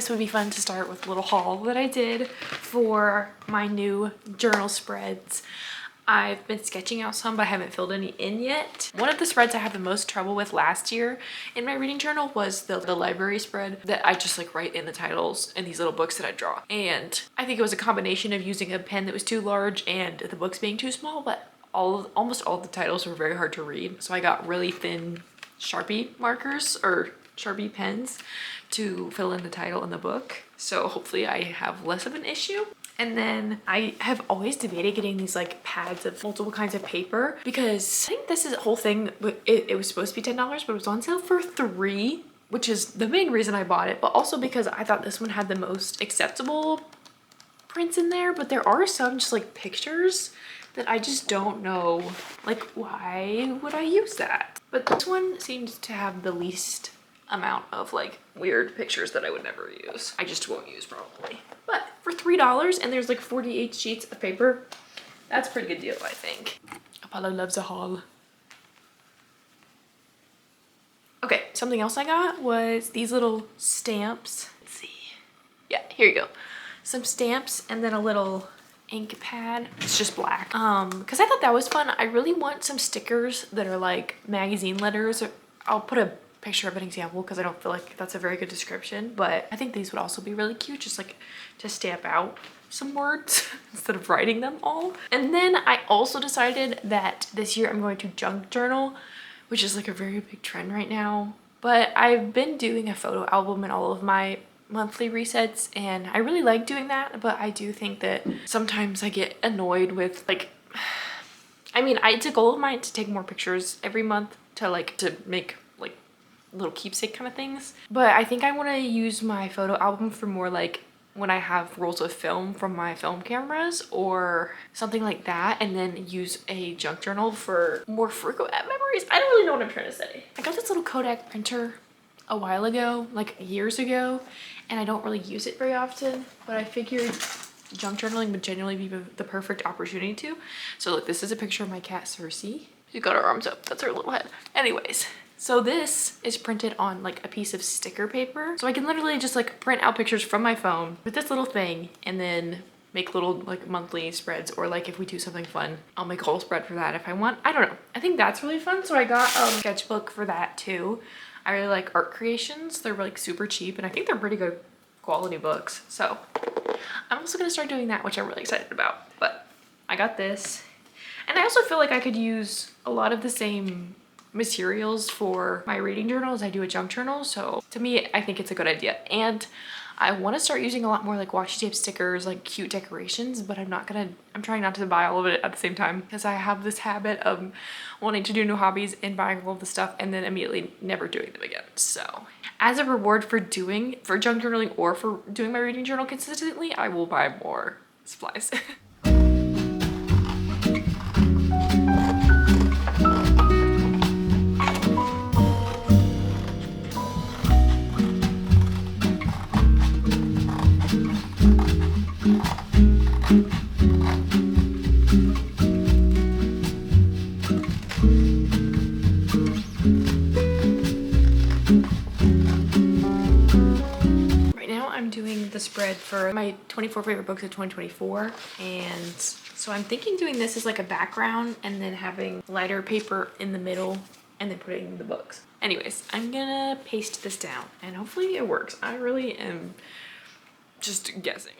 this would be fun to start with a little haul that I did for my new journal spreads. I've been sketching out some, but I haven't filled any in yet. One of the spreads I had the most trouble with last year in my reading journal was the library spread that I just like write in the titles in these little books that I draw. And I think it was a combination of using a pen that was too large and the books being too small, but almost all the titles were very hard to read. So I got really thin Sharpie markers or Sharpie pens to fill in the title in the book. So hopefully I have less of an issue. And then I have always debated getting these like pads of multiple kinds of paper because I think this is a whole thing. It was supposed to be $10, but it was on sale for $3, which is the main reason I bought it, but also because I thought this one had the most acceptable prints in there. But there are some just like pictures that I just don't know, like why would I use that? But this one seems to have the least amount of like weird pictures that I would never use. I just won't use probably. But for $3 and there's like 48 sheets of paper, that's a pretty good deal, I think. Apollo loves a haul. Okay, something else I got was these little stamps. Let's see. Yeah, here you go. Some stamps and then a little ink pad. It's just black. Because I thought that was fun. I really want some stickers that are like magazine letters. I'll put a picture of an example because I don't feel like that's a very good description, but I think these would also be really cute, just like to stamp out some words instead of writing them all. And then I also decided that this year I'm going to junk journal, which is like a very big trend right now. But I've been doing a photo album in all of my monthly resets and I really like doing that, but I do think that sometimes I get annoyed with like, I mean, it's a goal of mine to take more pictures every month to make like little keepsake kind of things. But I think I want to use my photo album for more like when I have rolls of film from my film cameras or something like that, and then use a junk journal for more frequent memories. I don't really know what I'm trying to say. I got this little Kodak printer a while ago, like years ago, and I don't really use it very often, but I figured junk journaling would genuinely be the perfect opportunity to. So look, this is a picture of my cat Cersei. She's got her arms up, that's her little head. Anyways, so this is printed on like a piece of sticker paper. So I can literally just like print out pictures from my phone with this little thing and then make little like monthly spreads, or like if we do something fun, I'll make a whole spread for that if I want. I don't know. I think that's really fun. So I got a sketchbook for that too. I really like Art Creations. They're like super cheap and I think they're pretty good quality books. So I'm also gonna start doing that, which I'm really excited about. But I got this. And I also feel like I could use a lot of the same materials for my reading journal as I do a junk journal. So to me, I think it's a good idea. And I want to start using a lot more like washi tape stickers, like cute decorations, but I'm trying not to buy all of it at the same time because I have this habit of wanting to do new hobbies and buying all of the stuff and then immediately never doing them again. So as a reward for junk journaling or for doing my reading journal consistently, I will buy more supplies. The spread for my 24 favorite books of 2024, and so I'm thinking doing this as like a background and then having lighter paper in the middle and then putting the books. Anyways, I'm gonna paste this down and hopefully it works. I really am just guessing.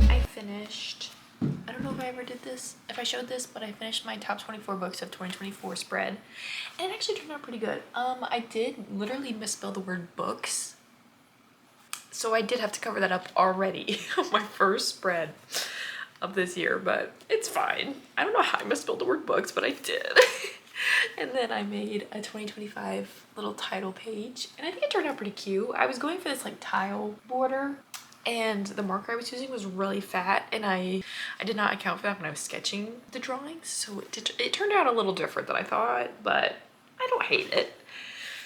I finished, I don't know if I ever did this, if I showed this, but I finished my top 24 books of 2024 spread, and it actually turned out pretty good. I did literally misspell the word books, so I did have to cover that up already on my first spread of this year, but it's fine. I don't know how I misspelled the word books, but I did. And then I made a 2025 little title page, and I think it turned out pretty cute. I was going for this like tile border, and the marker I was using was really fat, and I did not account for that when I was sketching the drawings, so it turned out a little different than I thought, but I don't hate it.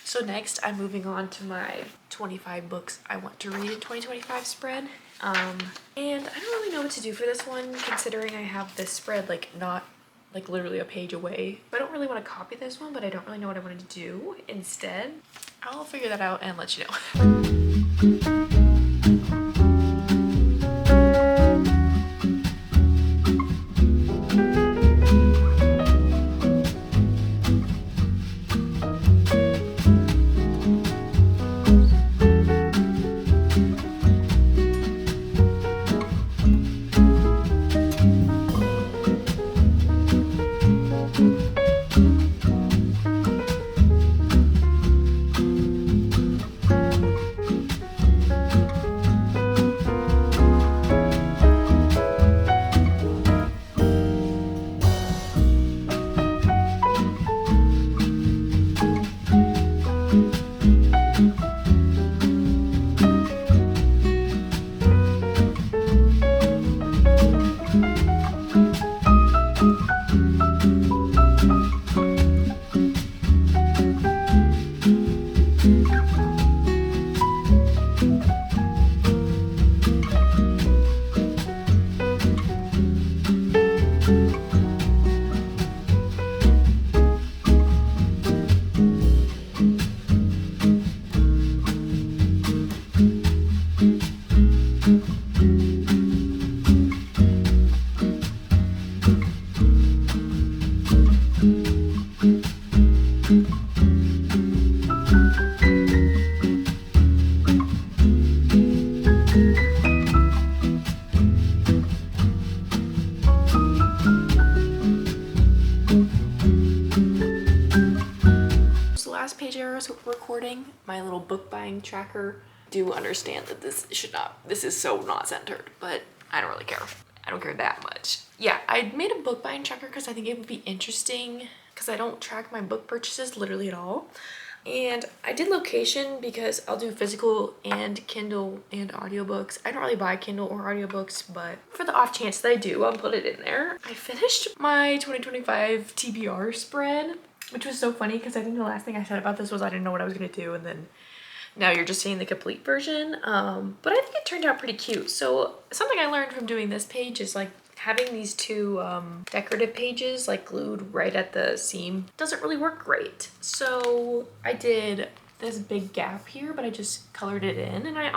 So next I'm moving on to my 25 books I want to read in 2025 spread. And I don't really know what to do for this one, considering I have this spread like not like literally a page away. I don't really want to copy this one, but I don't really know what I want to do instead. I'll figure that out and let you know. Recording my little book buying tracker. Do understand that this is so not centered, but I don't really care. I don't care that much. Yeah, I made a book buying tracker because I think it would be interesting because I don't track my book purchases literally at all. And I did location because I'll do physical and Kindle and audiobooks. I don't really buy Kindle or audiobooks, but for the off chance that I do, I'll put it in there. I finished my 2025 TBR spread, which was so funny because I think the last thing I said about this was I didn't know what I was gonna do, and then now you're just seeing the complete version. But I think it turned out pretty cute. So something I learned from doing this page is like having these two decorative pages like glued right at the seam doesn't really work great. So I did this big gap here, but I just colored it in, and I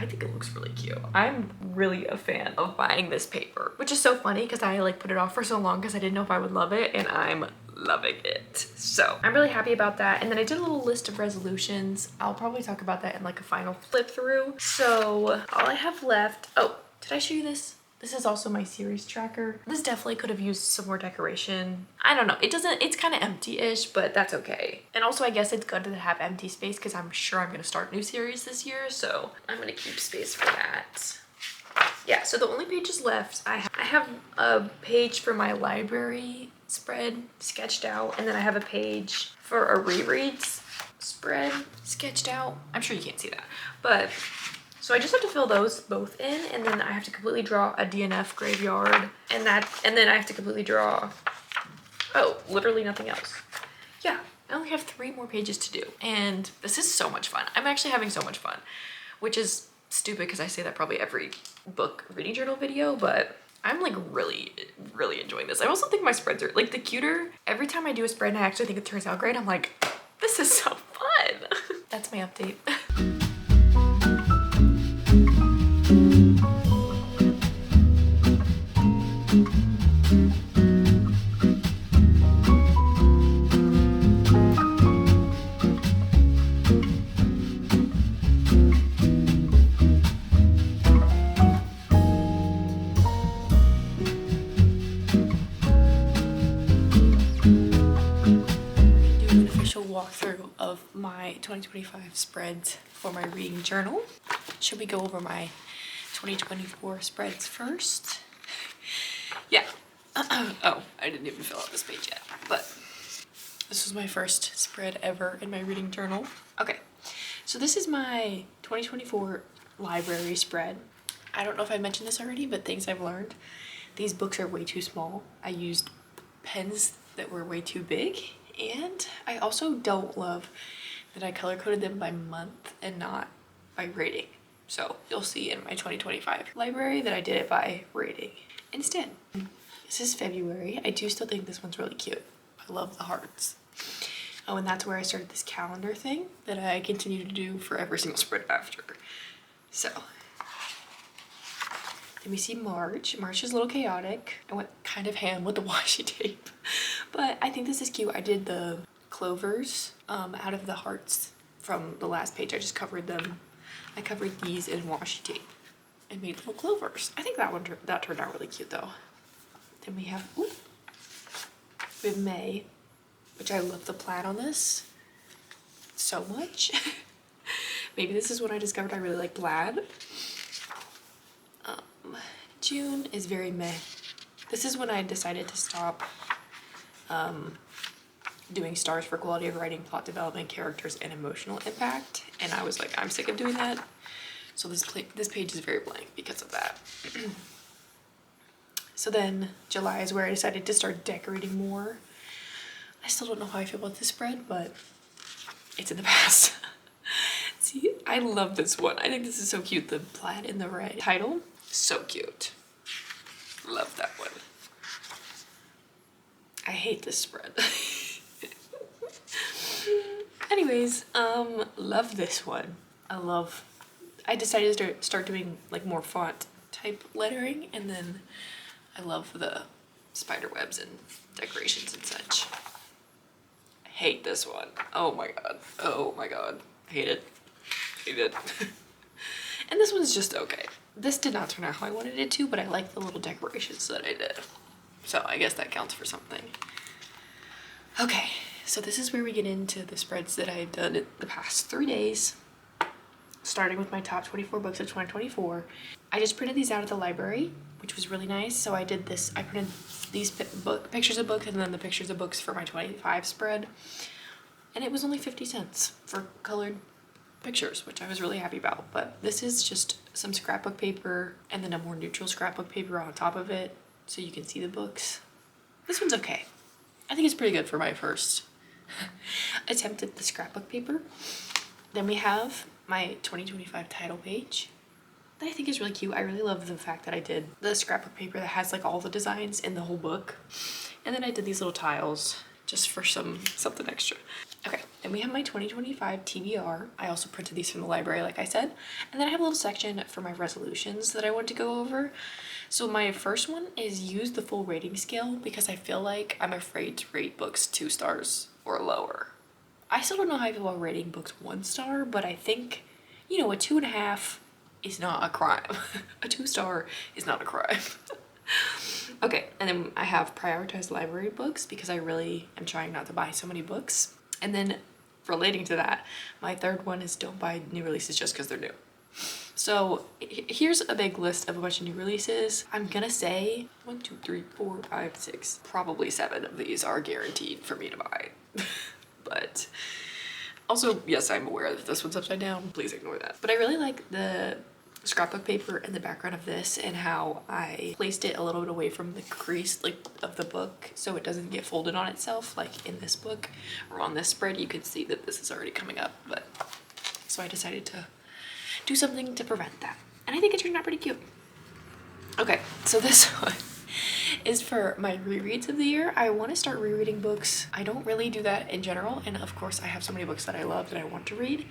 think it looks really cute. I'm really a fan of buying this paper, which is so funny because I like put it off for so long because I didn't know if I would love it, and I'm loving it. So I'm really happy about that. And then I did a little list of resolutions. I'll probably talk about that in like a final flip through. So all I have left, oh, did I show you this? This is also my series tracker. This definitely could have used some more decoration. I don't know, it's kind of empty-ish, but that's okay. And also I guess it's good to have empty space because I'm sure I'm gonna start new series this year, so I'm gonna keep space for that. Yeah, so the only pages left, I have a page for my library spread sketched out, and then I have a page for a rereads spread sketched out. I'm sure you can't see that, but so I just have to fill those both in, and then I have to completely draw a DNF graveyard, and then I have to completely draw, oh, literally nothing else. Yeah, I only have 3 more pages to do, and this is so much fun. I'm actually having so much fun, which is stupid because I say that probably every book reading journal video, but I'm like really enjoying this. I also think my spreads are like the cuter. Every time I do a spread and I actually think it turns out great, I'm like, this is so fun. That's my update. my 2025 spreads for my reading journal. Should we go over my 2024 spreads first? Yeah. Oh, I didn't even fill out this page yet, but this was my first spread ever in my reading journal. Okay, so this is my 2024 library spread. I don't know if I mentioned this already, but things I've learned. These books are way too small. I used pens that were way too big, and I also don't love that I color coded them by month and not by rating. So you'll see in my 2025 library that I did it by rating instead. This is February. I do still think this one's really cute. I love the hearts. Oh, and that's where I started this calendar thing that I continue to do for every single spread after. So then we see March. March is a little chaotic. I went kind of ham with the washi tape, but I think this is cute. I did the clovers out of the hearts from the last page. I just covered them. I covered these in washi tape and made little clovers. I think that turned out really cute though. Then we have May, which I love the plaid on this so much. Maybe this is when I discovered I really like plaid. June is very meh. This is when I decided to stop doing stars for quality of writing, plot development, characters, and emotional impact. And I was like, I'm sick of doing that. So this page is very blank because of that. So then July is where I decided to start decorating more. I still don't know how I feel about this spread, but it's in the past. See, I love this one. I think this is so cute. The plaid in the red title, so cute. Love that one. I hate this spread. Anyways, love this one. I decided to start doing like more font type lettering, and then I love the spider webs and decorations and such. I hate this one. Oh my god. Oh my god. Hate it. Hate it. And this one's just okay. This did not turn out how I wanted it to, but I like the little decorations that I did. So I guess that counts for something. Okay, so this is where we get into the spreads that I've done in the past 3 days, starting with my top 24 books of 2024. I just printed these out at the library, which was really nice. So I did this, I printed these pictures of books and then the pictures of books for my 25 spread. And it was only 50 cents for colored pictures, which I was really happy about. But this is just some scrapbook paper and then a more neutral scrapbook paper on top of it so you can see the books. This one's okay. I think it's pretty good for my first attempt at the scrapbook paper. Then we have my 2025 title page that I think is really cute. I really love the fact that I did the scrapbook paper that has like all the designs in the whole book. And then I did these little tiles just for something extra. Okay, then we have my 2025 TBR. I also printed these from the library, like I said. And then I have a little section for my resolutions that I want to go over. So my first one is use the full rating scale because I feel like I'm afraid to rate books 2 stars or lower. I still don't know how I feel about rating books 1 star, but I think, you know, a 2.5 is not a crime. A 2 star is not a crime. Okay, and then I have prioritized library books because I really am trying not to buy so many books. And then relating to that, my third one is don't buy new releases just because they're new. So here's a big list of a bunch of new releases. I'm gonna say 1, 2, 3, 4, 5, 6, probably 7 of these are guaranteed for me to buy. But also, yes, I'm aware that this one's upside down. Please ignore that. But I really like the scrapbook paper in the background of this and how I placed it a little bit away from the crease like of the book so it doesn't get folded on itself like in this book or on this spread. You can see that this is already coming up, but so I decided to do something to prevent that. And I think it turned out pretty cute. Okay, so this one is for my rereads of the year. I want to start rereading books. I don't really do that in general, and of course I have so many books that I love that I want to read.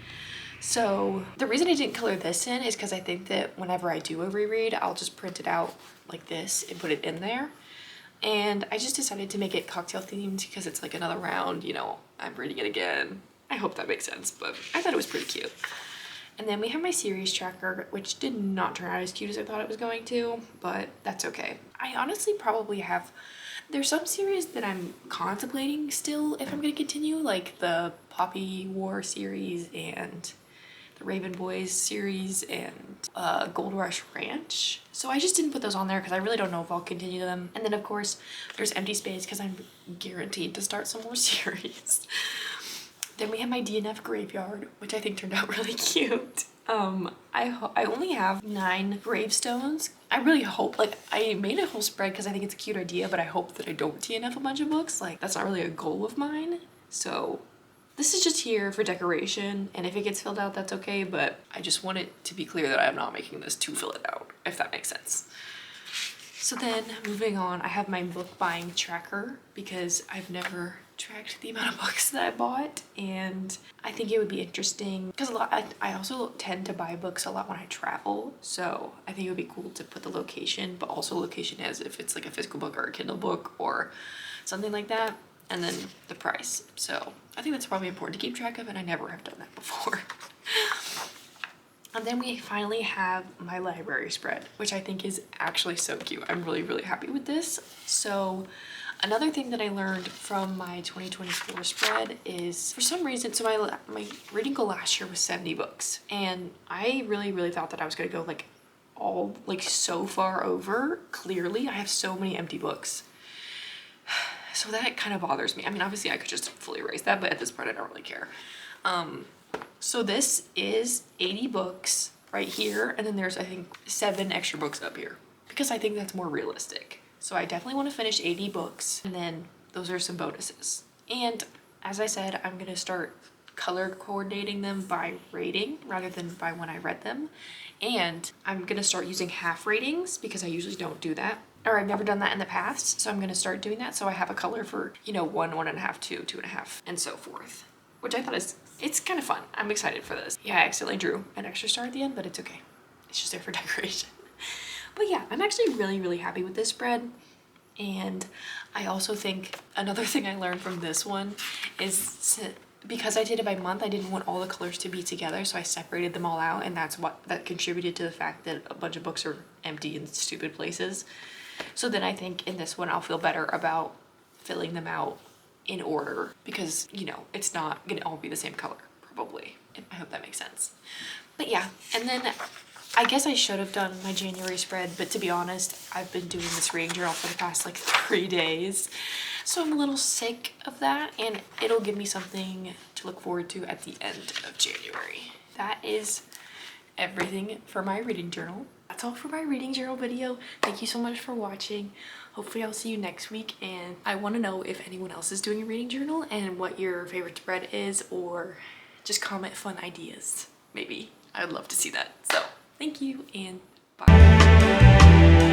So the reason I didn't color this in is because I think that whenever I do a reread, I'll just print it out like this and put it in there. And I just decided to make it cocktail themed because it's like another round, you know, I'm reading it again. I hope that makes sense, but I thought it was pretty cute. And then we have my series tracker, which did not turn out as cute as I thought it was going to, but that's okay. I honestly probably have There's some series that I'm contemplating still if I'm gonna continue, like the Poppy War series and the Raven Boys series and Gold Rush Ranch. So I just didn't put those on there because I really don't know if I'll continue them. And then of course there's Empty Space because I'm guaranteed to start some more series. Then we have my DNF graveyard, which I think turned out really cute. I only have 9 gravestones. I really hope, like, I made a whole spread because I think it's a cute idea, but I hope that I don't DNF a bunch of books. Like, that's not really a goal of mine. So this is just here for decoration, and if it gets filled out, that's okay, but I just want it to be clear that I'm not making this to fill it out, if that makes sense. So then, moving on, I have my book buying tracker because I've never tracked the amount of books that I bought, and I think it would be interesting because I also tend to buy books a lot when I travel, so I think it would be cool to put the location, but also location as if it's like a physical book or a Kindle book or something like that, and then the price. So I think that's probably important to keep track of, and I never have done that before. And then we finally have my library spread, which I think is actually so cute. I'm really, really happy with this. So another thing that I learned from my 2024 spread is, for some reason, so my reading goal last year was 70 books. And I really, really thought that I was gonna go like all, like so far over. Clearly, I have so many empty books. So that kind of bothers me. I mean, obviously I could just fully erase that, but at this point I don't really care. So this is 80 books right here, and then there's, I think, 7 extra books up here because I think that's more realistic. So I definitely want to finish 80 books, and then those are some bonuses. And as I said, I'm gonna start color coordinating them by rating rather than by when I read them. And I'm gonna start using half ratings because I usually don't do that, or I've never done that in the past. So I'm gonna start doing that so I have a color for, you know, 1, 1.5, 2, 2.5, and so forth. Which I thought it's kind of fun. I'm excited for this. Yeah, I accidentally drew an extra star at the end, but it's okay. It's just there for decoration. But yeah, I'm actually really, really happy with this spread. And I also think another thing I learned from this one is because I did it by month, I didn't want all the colors to be together, so I separated them all out, and that contributed to the fact that a bunch of books are empty in stupid places. So then I think in this one I'll feel better about filling them out in order because, you know, it's not gonna all be the same color, probably. I hope that makes sense. But yeah, and then I guess I should have done my January spread, but to be honest, I've been doing this reading journal for the past like 3 days. So I'm a little sick of that, and it'll give me something to look forward to at the end of January. That is everything for my reading journal. That's all for my reading journal video. Thank you so much for watching. Hopefully I'll see you next week, and I want to know if anyone else is doing a reading journal and what your favorite spread is, or just comment fun ideas. Maybe. I'd love to see that. So thank you and bye.